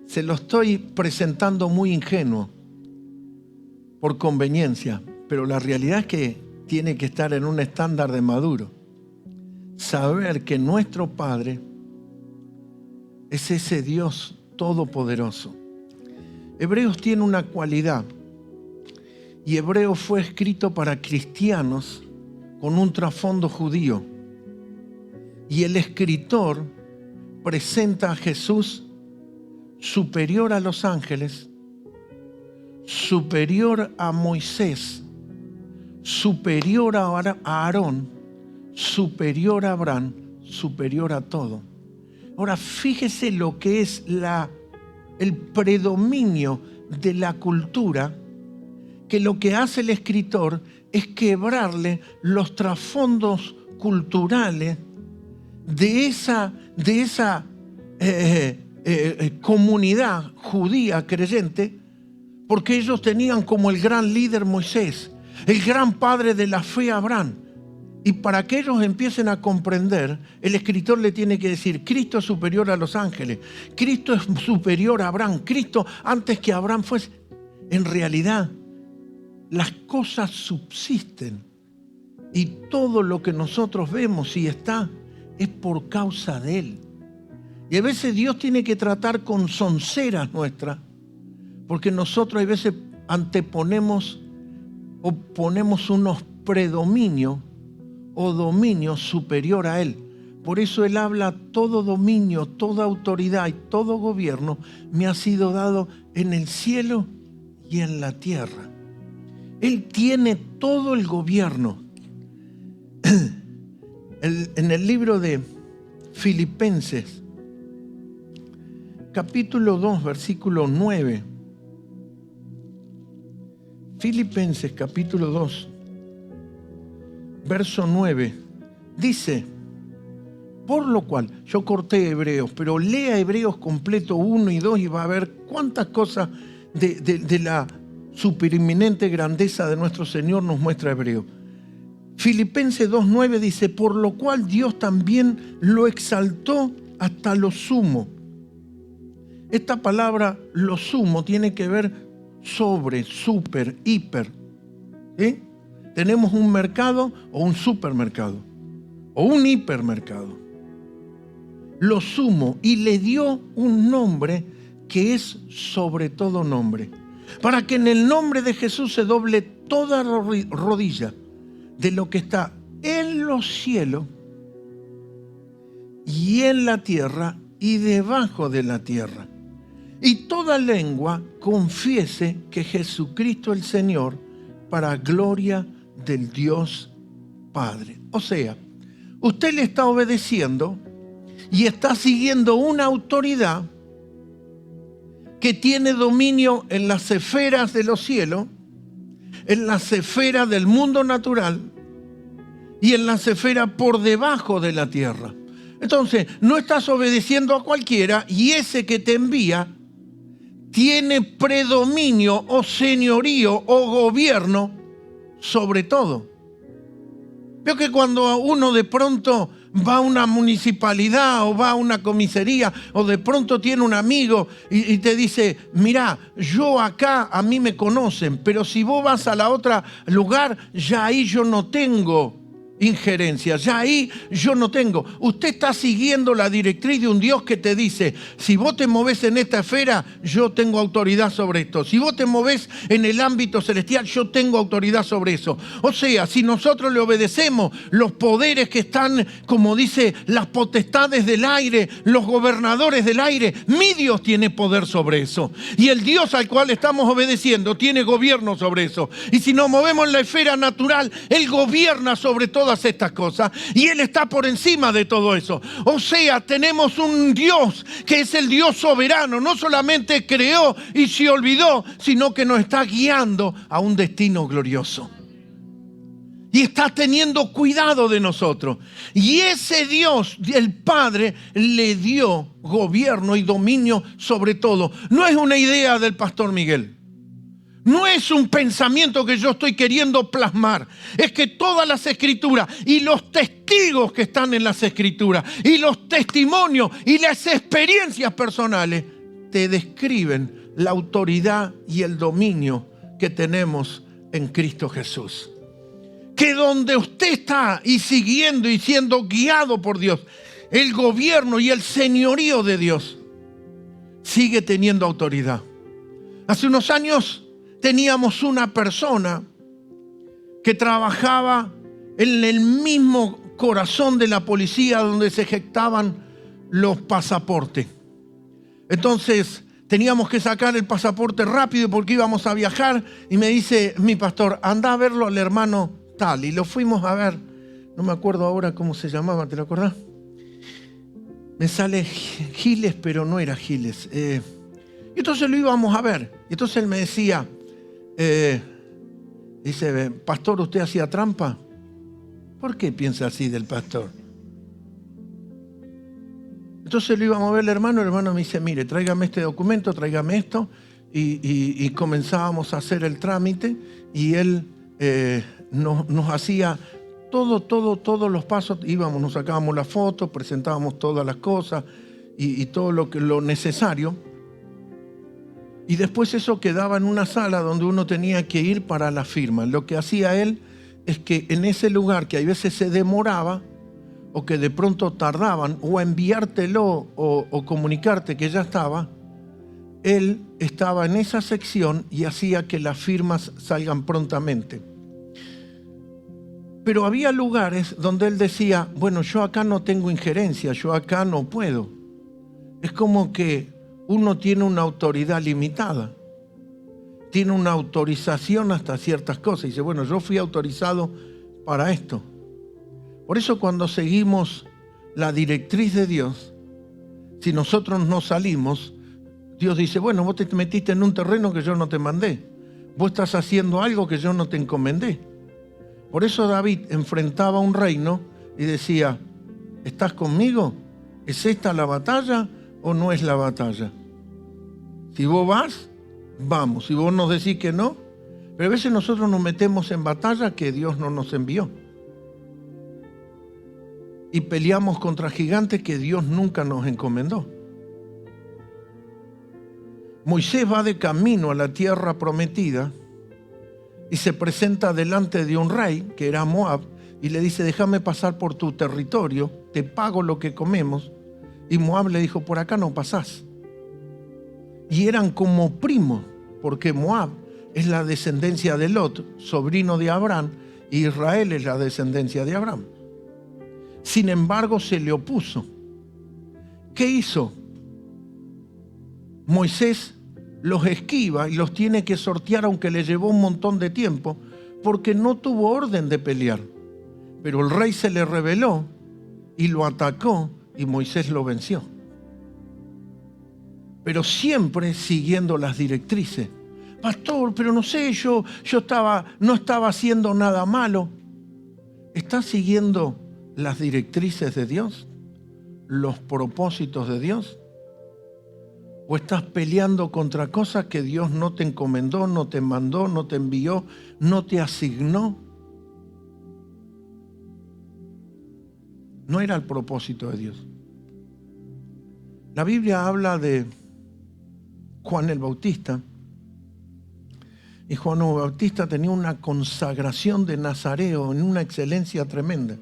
se lo estoy presentando muy ingenuo, por conveniencia, pero la realidad es que tiene que estar en un estándar de maduro. Saber que nuestro Padre es ese Dios todopoderoso. Hebreos tiene una cualidad, y Hebreos fue escrito para cristianos con un trasfondo judío. Y el escritor presenta a Jesús superior a los ángeles, superior a Moisés, superior a Aarón, superior a Abraham, superior a todo. Ahora fíjese lo que es el predominio de la cultura, que lo que hace el escritor es quebrarle los trasfondos culturales de esa comunidad judía creyente, porque ellos tenían como el gran líder Moisés, el gran padre de la fe Abraham. Y para que ellos empiecen a comprender, el escritor le tiene que decir, Cristo es superior a los ángeles, Cristo es superior a Abraham, Cristo antes que Abraham fuese. En realidad, las cosas subsisten y todo lo que nosotros vemos y está es por causa de Él. Y a veces Dios tiene que tratar con sonceras nuestras, porque nosotros a veces anteponemos o ponemos unos predominios o dominio superior a Él. Por eso Él habla, todo dominio, toda autoridad y todo gobierno me ha sido dado en el cielo y en la tierra. Él tiene todo el gobierno. En el libro de Filipenses, capítulo 2, versículo 9. Filipenses, capítulo 2. Verso 9, dice, por lo cual, yo corté Hebreos, pero lea Hebreos completo 1 y 2 y va a ver cuántas cosas de la supereminente grandeza de nuestro Señor nos muestra Hebreos. Filipenses 2:9 dice, por lo cual Dios también lo exaltó hasta lo sumo. Esta palabra, lo sumo, tiene que ver sobre, super, hiper. ¿Sí? Tenemos un mercado o un supermercado o un hipermercado. Lo sumo, y le dio un nombre que es sobre todo nombre, para que en el nombre de Jesús se doble toda rodilla de lo que está en los cielos y en la tierra y debajo de la tierra, y toda lengua confiese que Jesucristo el Señor, para gloria del Dios Padre. O sea, usted le está obedeciendo y está siguiendo una autoridad que tiene dominio en las esferas de los cielos, en las esferas del mundo natural y en las esferas por debajo de la tierra. Entonces, no estás obedeciendo a cualquiera, y ese que te envía tiene predominio o señorío o gobierno sobre todo. Veo que cuando uno de pronto va a una municipalidad o va a una comisaría o de pronto tiene un amigo y te dice, mira, yo acá a mí me conocen, pero si vos vas a la otra lugar, ya ahí yo no tengo injerencia. Ya ahí yo no tengo. Usted está siguiendo la directriz de un Dios que te dice, si vos te movés en esta esfera, yo tengo autoridad sobre esto. Si vos te movés en el ámbito celestial, yo tengo autoridad sobre eso. O sea, si nosotros le obedecemos, los poderes que están, como dice, las potestades del aire, los gobernadores del aire, mi Dios tiene poder sobre eso. Y el Dios al cual estamos obedeciendo tiene gobierno sobre eso. Y si nos movemos en la esfera natural, Él gobierna sobre todas estas cosas y Él está por encima de todo eso. O sea, tenemos un Dios que es el Dios soberano. No solamente creó y se olvidó, sino que nos está guiando a un destino glorioso. Y está teniendo cuidado de nosotros. Y ese Dios, el Padre, le dio gobierno y dominio sobre todo. No es una idea del pastor Miguel. No es un pensamiento que yo estoy queriendo plasmar. Es que todas las escrituras y los testigos que están en las escrituras y los testimonios y las experiencias personales te describen la autoridad y el dominio que tenemos en Cristo Jesús. Que donde usted está y siguiendo y siendo guiado por Dios, el gobierno y el señorío de Dios sigue teniendo autoridad. Hace unos años teníamos una persona que trabajaba en el mismo corazón de la policía donde se ejecutaban los pasaportes. Entonces teníamos que sacar el pasaporte rápido porque íbamos a viajar y me dice mi pastor, anda a verlo al hermano tal. Y lo fuimos a ver, no me acuerdo ahora cómo se llamaba, ¿te lo acordás? Me sale Giles, pero no era Giles. Y entonces lo íbamos a ver. Y entonces él me decía, dice, pastor, ¿usted hacía trampa? ¿Por qué piensa así del pastor? Entonces lo íbamos a ver el hermano me dice, mire, tráigame este documento, tráigame esto. Y comenzábamos a hacer el trámite y él nos hacía todos los pasos. Íbamos, nos sacábamos la foto, presentábamos todas las cosas y todo lo necesario. Y después eso quedaba en una sala donde uno tenía que ir para la firma. Lo que hacía él es que en ese lugar que a veces se demoraba o que de pronto tardaban o a enviártelo o comunicarte que ya estaba, él estaba en esa sección y hacía que las firmas salgan prontamente. Pero había lugares donde él decía, bueno, yo acá no tengo injerencia, yo acá no puedo. Es como que uno tiene una autoridad limitada, tiene una autorización hasta ciertas cosas. Y dice, bueno, yo fui autorizado para esto. Por eso cuando seguimos la directriz de Dios, si nosotros no salimos, Dios dice, bueno, vos te metiste en un terreno que yo no te mandé. Vos estás haciendo algo que yo no te encomendé. Por eso David enfrentaba un reino y decía, ¿estás conmigo? ¿Es esta la batalla o no es la batalla? Si vos vas, vamos. Si vos nos decís que no, pero a veces nosotros nos metemos en batalla que Dios no nos envió. Y peleamos contra gigantes que Dios nunca nos encomendó. Moisés va de camino a la tierra prometida y se presenta delante de un rey, que era Moab, y le dice, déjame pasar por tu territorio, te pago lo que comemos. Y Moab le dijo, por acá no pasás. Y eran como primos, porque Moab es la descendencia de Lot, sobrino de Abraham, y Israel es la descendencia de Abraham. Sin embargo, se le opuso. ¿Qué hizo? Moisés los esquiva y los tiene que sortear, aunque le llevó un montón de tiempo, porque no tuvo orden de pelear. Pero el rey se le rebeló y lo atacó y Moisés lo venció. Pero siempre siguiendo las directrices. Pastor, pero no sé, yo no estaba haciendo nada malo. ¿Estás siguiendo las directrices de Dios? ¿Los propósitos de Dios? ¿O estás peleando contra cosas que Dios no te encomendó, no te mandó, no te envió, no te asignó? No era el propósito de Dios. La Biblia habla de Juan el Bautista Y Juan Bautista tenía una consagración de nazareo en una excelencia tremenda.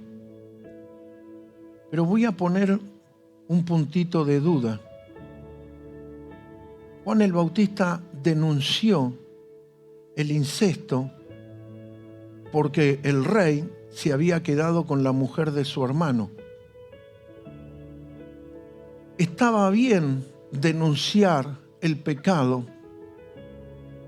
Pero voy a poner un puntito de duda. Juan el Bautista denunció el incesto porque el rey se había quedado con la mujer de su hermano. Estaba bien denunciar el pecado,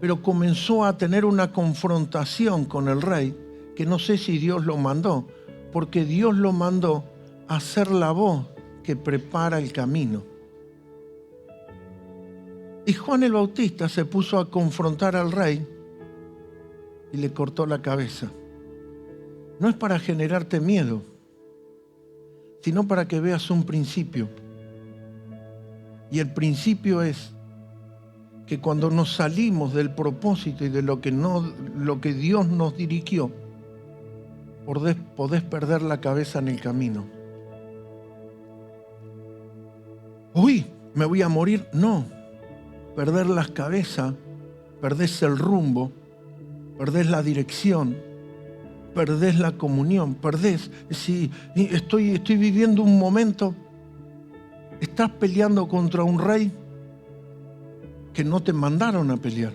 pero comenzó a tener una confrontación con el rey, que no sé si Dios lo mandó, porque Dios lo mandó a ser la voz que prepara el camino. Y Juan el Bautista se puso a confrontar al rey y le cortó la cabeza. No es para generarte miedo, sino para que veas un principio. Y el principio es que cuando nos salimos del propósito y de lo que Dios nos dirigió, podés perder la cabeza en el camino. Uy, ¿me voy a morir? No. Perder la cabeza, perdés el rumbo, perdés la dirección, perdés la comunión, perdés. Si estoy viviendo un momento, estás peleando contra un rey que no te mandaron a pelear.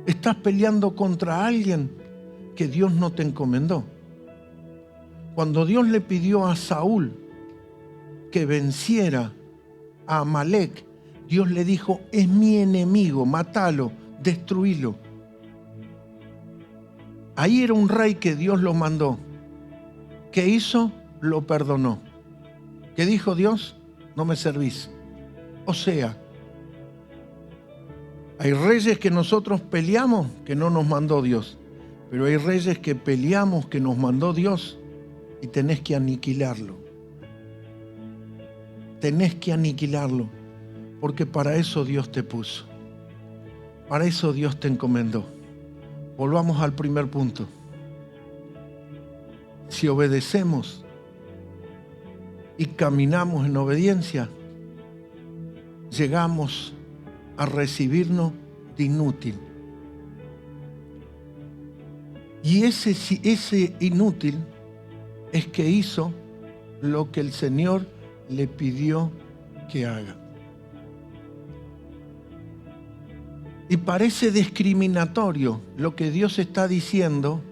Estás peleando contra alguien que Dios no te encomendó. Cuando Dios le pidió a Saúl que venciera a Amalek, Dios le dijo: es mi enemigo, mátalo, destruílo. Ahí era un rey que Dios lo mandó. ¿Qué hizo? Lo perdonó. ¿Qué dijo Dios? No me servís. O sea, hay reyes que nosotros peleamos que no nos mandó Dios, pero hay reyes que peleamos que nos mandó Dios y tenés que aniquilarlo. Tenés que aniquilarlo, porque para eso Dios te puso. Para eso Dios te encomendó. Volvamos al primer punto. Si obedecemos y caminamos en obediencia, llegamos a recibirnos de inútil. Y ese inútil es que hizo lo que el Señor le pidió que haga. Y parece discriminatorio. Lo que Dios está diciendo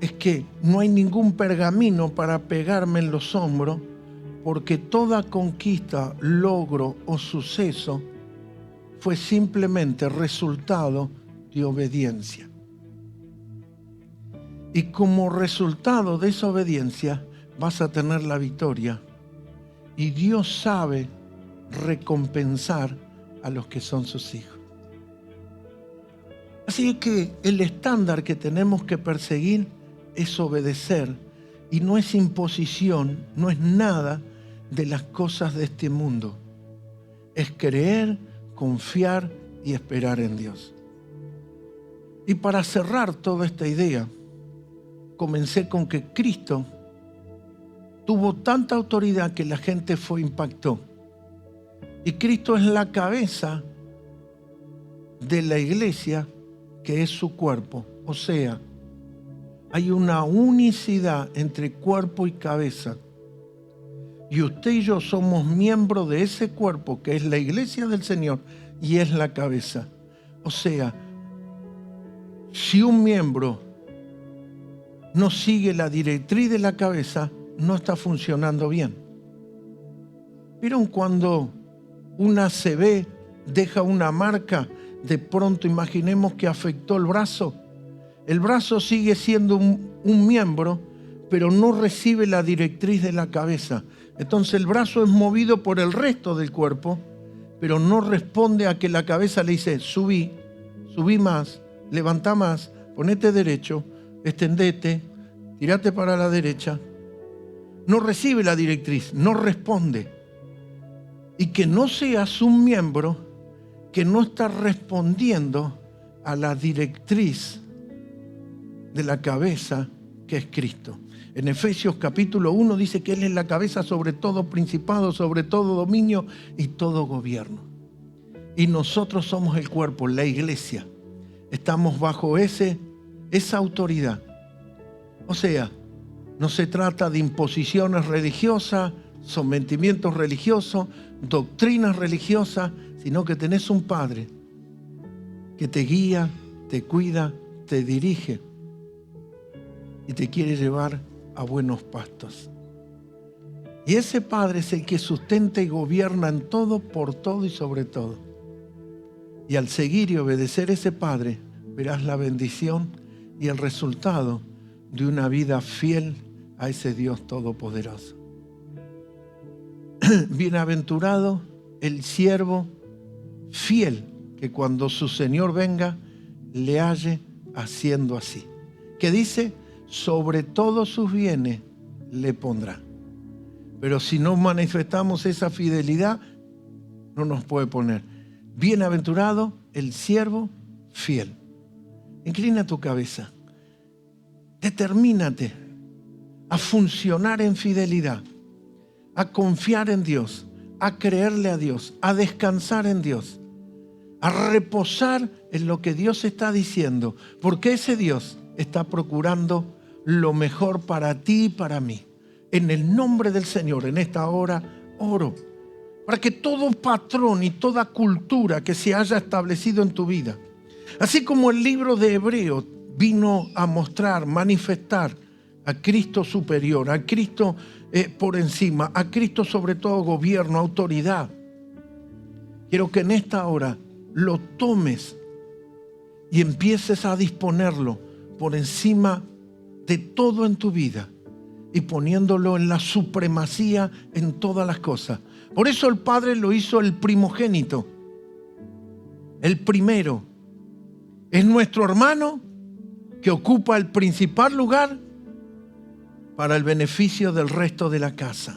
es que no hay ningún pergamino para pegarme en los hombros, porque toda conquista, logro o suceso fue simplemente resultado de obediencia. Y como resultado de esa obediencia vas a tener la victoria. Y Dios sabe recompensar a los que son sus hijos. Así que el estándar que tenemos que perseguir es obedecer, y no es imposición, no es nada de las cosas de este mundo. Es creer, confiar y esperar en Dios. Y para cerrar toda esta idea, comencé con que Cristo tuvo tanta autoridad que la gente impactó. Y Cristo es la cabeza de la iglesia, que es su cuerpo. O sea, hay una unicidad entre cuerpo y cabeza. Y usted y yo somos miembros de ese cuerpo, que es la iglesia del Señor, y es la cabeza. O sea, si un miembro no sigue la directriz de la cabeza, no está funcionando bien. ¿Vieron cuando una ACV deja una marca? De pronto imaginemos que afectó el brazo. El brazo sigue siendo un miembro, pero no recibe la directriz de la cabeza. Entonces el brazo es movido por el resto del cuerpo, pero no responde a que la cabeza le dice: subí más, levantá más, ponete derecho, extendete, tirate para la derecha. No recibe la directriz, no responde. Y que no seas un miembro que no está respondiendo a la directriz de la cabeza, que es Cristo. En Efesios capítulo 1 dice que Él es la cabeza sobre todo principado, sobre todo dominio y todo gobierno. Y nosotros somos el cuerpo, la iglesia. estamos bajo esa autoridad. O sea, no se trata de imposiciones religiosas, sometimientos religiosos, doctrinas religiosas, sino que tenés un Padre que te guía, te cuida, te dirige y te quiere llevar a buenos pastos. Y ese Padre es el que sustenta y gobierna en todo, por todo y sobre todo. Y al seguir y obedecer a ese Padre, verás la bendición y el resultado de una vida fiel a ese Dios todopoderoso. Bienaventurado el siervo fiel, que cuando su Señor venga, le halle haciendo así. Que dice, sobre todos sus bienes le pondrá. Pero si no manifestamos esa fidelidad, no nos puede poner. Bienaventurado el siervo fiel. Inclina tu cabeza. Determínate a funcionar en fidelidad, a confiar en Dios, a creerle a Dios, a descansar en Dios, a reposar en lo que Dios está diciendo, porque ese Dios está procurando lo mejor para ti y para mí. En el nombre del Señor, en esta hora, oro para que todo patrón y toda cultura que se haya establecido en tu vida, así como el libro de Hebreos vino a mostrar, manifestar a Cristo superior, a Cristo por encima, a Cristo sobre todo gobierno, autoridad. Quiero que en esta hora lo tomes y empieces a disponerlo por encima de todo en tu vida y poniéndolo en la supremacía en todas las cosas. Por eso el Padre lo hizo el primogénito, el primero. Es nuestro hermano que ocupa el principal lugar para el beneficio del resto de la casa,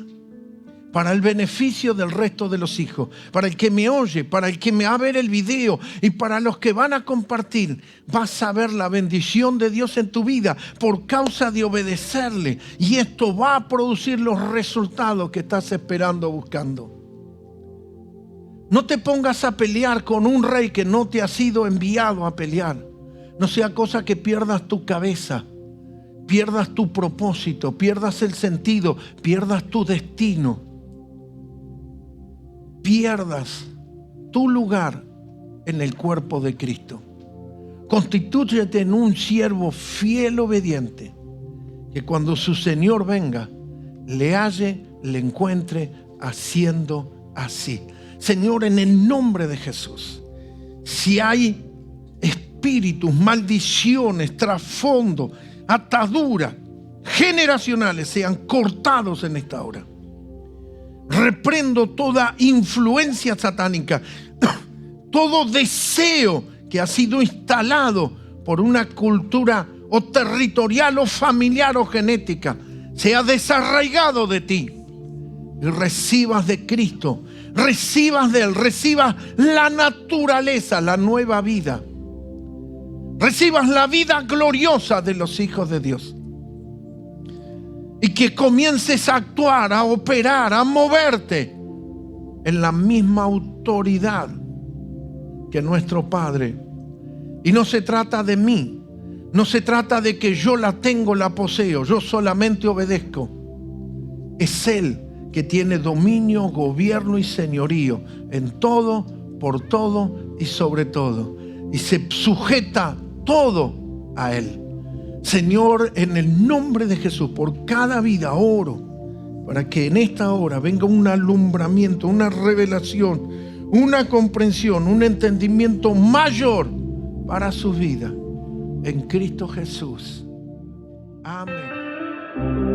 para el beneficio del resto de los hijos, para el que me oye, para el que me va a ver el video y para los que van a compartir. Vas a ver la bendición de Dios en tu vida por causa de obedecerle, y esto va a producir los resultados que estás esperando, buscando. No te pongas a pelear con un rey que no te ha sido enviado a pelear. No sea cosa que pierdas tu cabeza, pierdas tu propósito, pierdas el sentido, pierdas tu destino, pierdas tu lugar en el cuerpo de Cristo. Constitúyete en un siervo fiel, obediente, que cuando su Señor venga, le halle, le encuentre haciendo así. Señor, en el nombre de Jesús, si hay espíritus, maldiciones, trasfondo, ataduras generacionales, sean cortados en esta hora. Reprendo toda influencia satánica, todo deseo que ha sido instalado por una cultura o territorial o familiar o genética, sea desarraigado de ti y recibas de Cristo, recibas de Él, recibas la naturaleza, la nueva vida. Recibas la vida gloriosa de los hijos de Dios. Y que comiences a actuar, a operar, a moverte en la misma autoridad que nuestro Padre. Y no se trata de mí, no se trata de que yo la tengo, la poseo, yo solamente obedezco. Es Él que tiene dominio, gobierno y señorío en todo, por todo y sobre todo. Y se sujeta todo a Él. Señor, en el nombre de Jesús, por cada vida oro para que en esta hora venga un alumbramiento, una revelación, una comprensión, un entendimiento mayor para su vida. En Cristo Jesús. Amén.